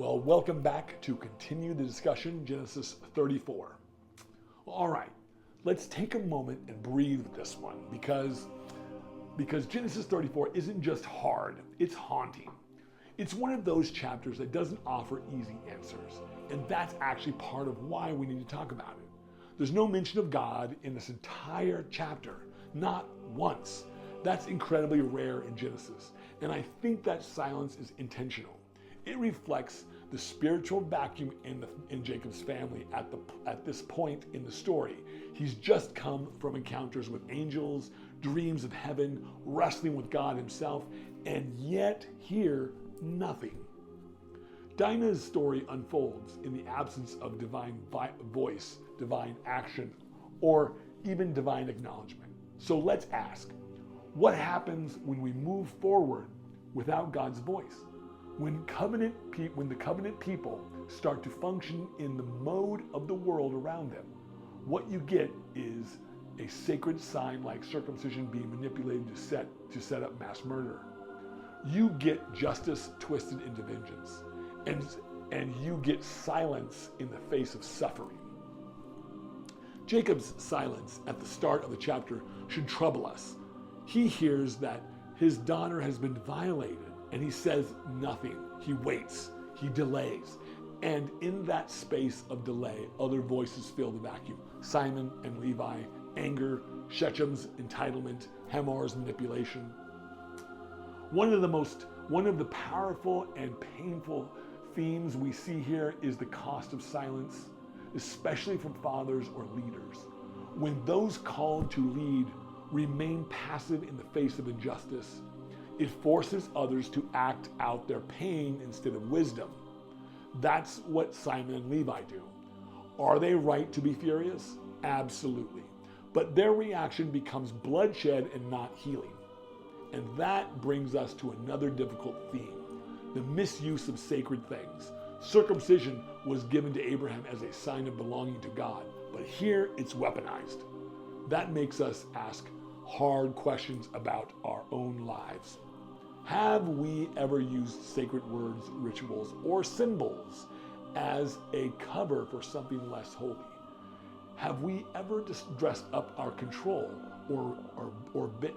Well, welcome back to continue the discussion, Genesis 34. All right, let's take a moment and breathe with this one because Genesis 34 isn't just hard, it's haunting. It's one of those chapters that doesn't offer easy answers, and that's actually part of why we need to talk about it. There's no mention of God in this entire chapter, not once. That's incredibly rare in Genesis, and I think that silence is intentional. It reflects the spiritual vacuum in Jacob's family at this point in the story. He's just come from encounters with angels, dreams of heaven, wrestling with God himself, and yet here, nothing. Dinah's story unfolds in the absence of divine voice, divine action, or even divine acknowledgement. So let's ask, what happens when we move forward without God's voice? When the covenant people start to function in the mode of the world around them, what you get is a sacred sign like circumcision being manipulated to set up mass murder. You get justice twisted into vengeance, and you get silence in the face of suffering. Jacob's silence at the start of the chapter should trouble us. He hears that his daughter has been violated, and he says nothing. He waits, he delays. And in that space of delay, other voices fill the vacuum. Simon and Levi, anger, Shechem's entitlement, Hamar's manipulation. One of the powerful and painful themes we see here is the cost of silence, especially from fathers or leaders. When those called to lead remain passive in the face of injustice, it forces others to act out their pain instead of wisdom. That's what Simon and Levi do. Are they right to be furious? Absolutely. But their reaction becomes bloodshed and not healing. And that brings us to another difficult theme, the misuse of sacred things. Circumcision was given to Abraham as a sign of belonging to God, but here it's weaponized. That makes us ask hard questions about our own lives. Have we ever used sacred words, rituals, or symbols as a cover for something less holy? Have we ever dressed up our control or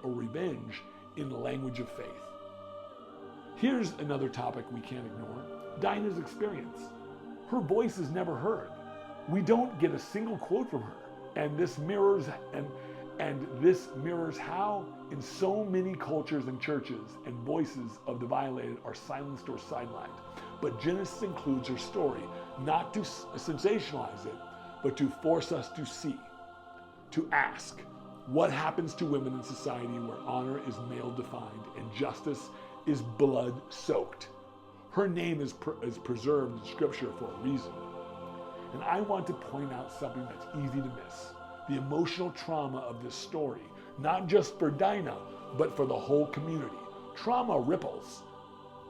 revenge in the language of faith? Here's another topic we can't ignore, Dinah's experience. Her voice is never heard. We don't get a single quote from her, and this mirrors how in so many cultures and churches and voices of the violated are silenced or sidelined. But Genesis includes her story, not to sensationalize it, but to force us to see, to ask, what happens to women in society where honor is male-defined and justice is blood-soaked? Her name is preserved in Scripture for a reason. And I want to point out something that's easy to miss. The emotional trauma of this story, not just for Dinah, but for the whole community. Trauma ripples.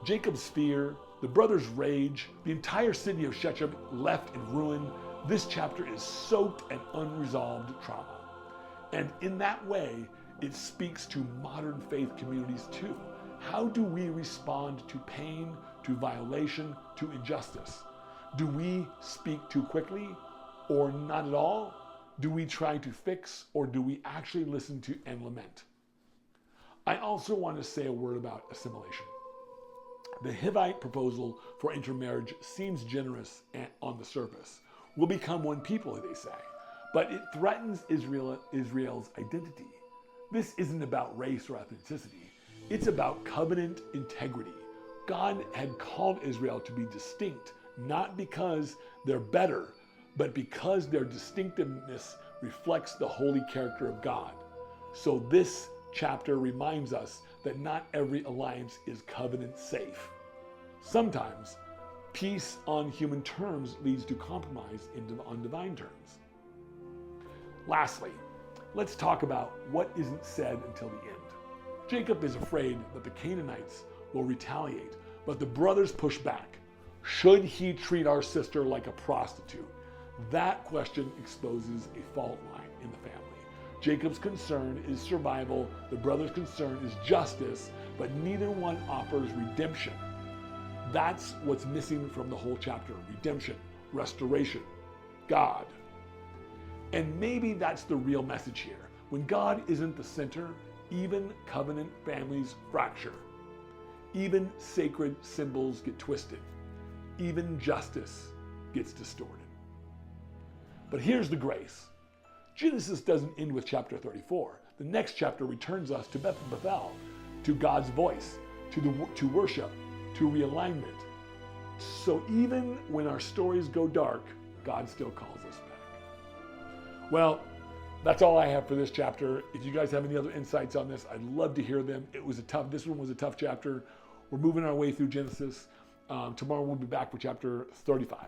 Jacob's fear, the brothers' rage, the entire city of Shechem left in ruin. This chapter is soaked in unresolved trauma. And in that way, it speaks to modern faith communities too. How do we respond to pain, to violation, to injustice? Do we speak too quickly or not at all? Do we try to fix, or do we actually listen to and lament? I also want to say a word about assimilation. The Hivite proposal for intermarriage seems generous on the surface. We'll become one people, they say, but it threatens Israel's identity. This isn't about race or ethnicity. It's about covenant integrity. God had called Israel to be distinct, not because they're better, but because their distinctiveness reflects the holy character of God. So this chapter reminds us that not every alliance is covenant safe. Sometimes peace on human terms leads to compromise on divine terms. Lastly, let's talk about what isn't said until the end. Jacob is afraid that the Canaanites will retaliate, but the brothers push back. Should he treat our sister like a prostitute? That question exposes a fault line in the family. Jacob's concern is survival, the brother's concern is justice, but neither one offers redemption. That's what's missing from the whole chapter: redemption, restoration, God. And maybe that's the real message here. When God isn't the center, even covenant families fracture. Even sacred symbols get twisted. Even justice gets distorted. But here's the grace. Genesis doesn't end with chapter 34. The next chapter returns us to Bethel, to God's voice, to worship, to realignment. So even when our stories go dark, God still calls us back. Well, that's all I have for this chapter. If you guys have any other insights on this, I'd love to hear them. This one was a tough chapter. We're moving our way through Genesis. Tomorrow we'll be back for chapter 35.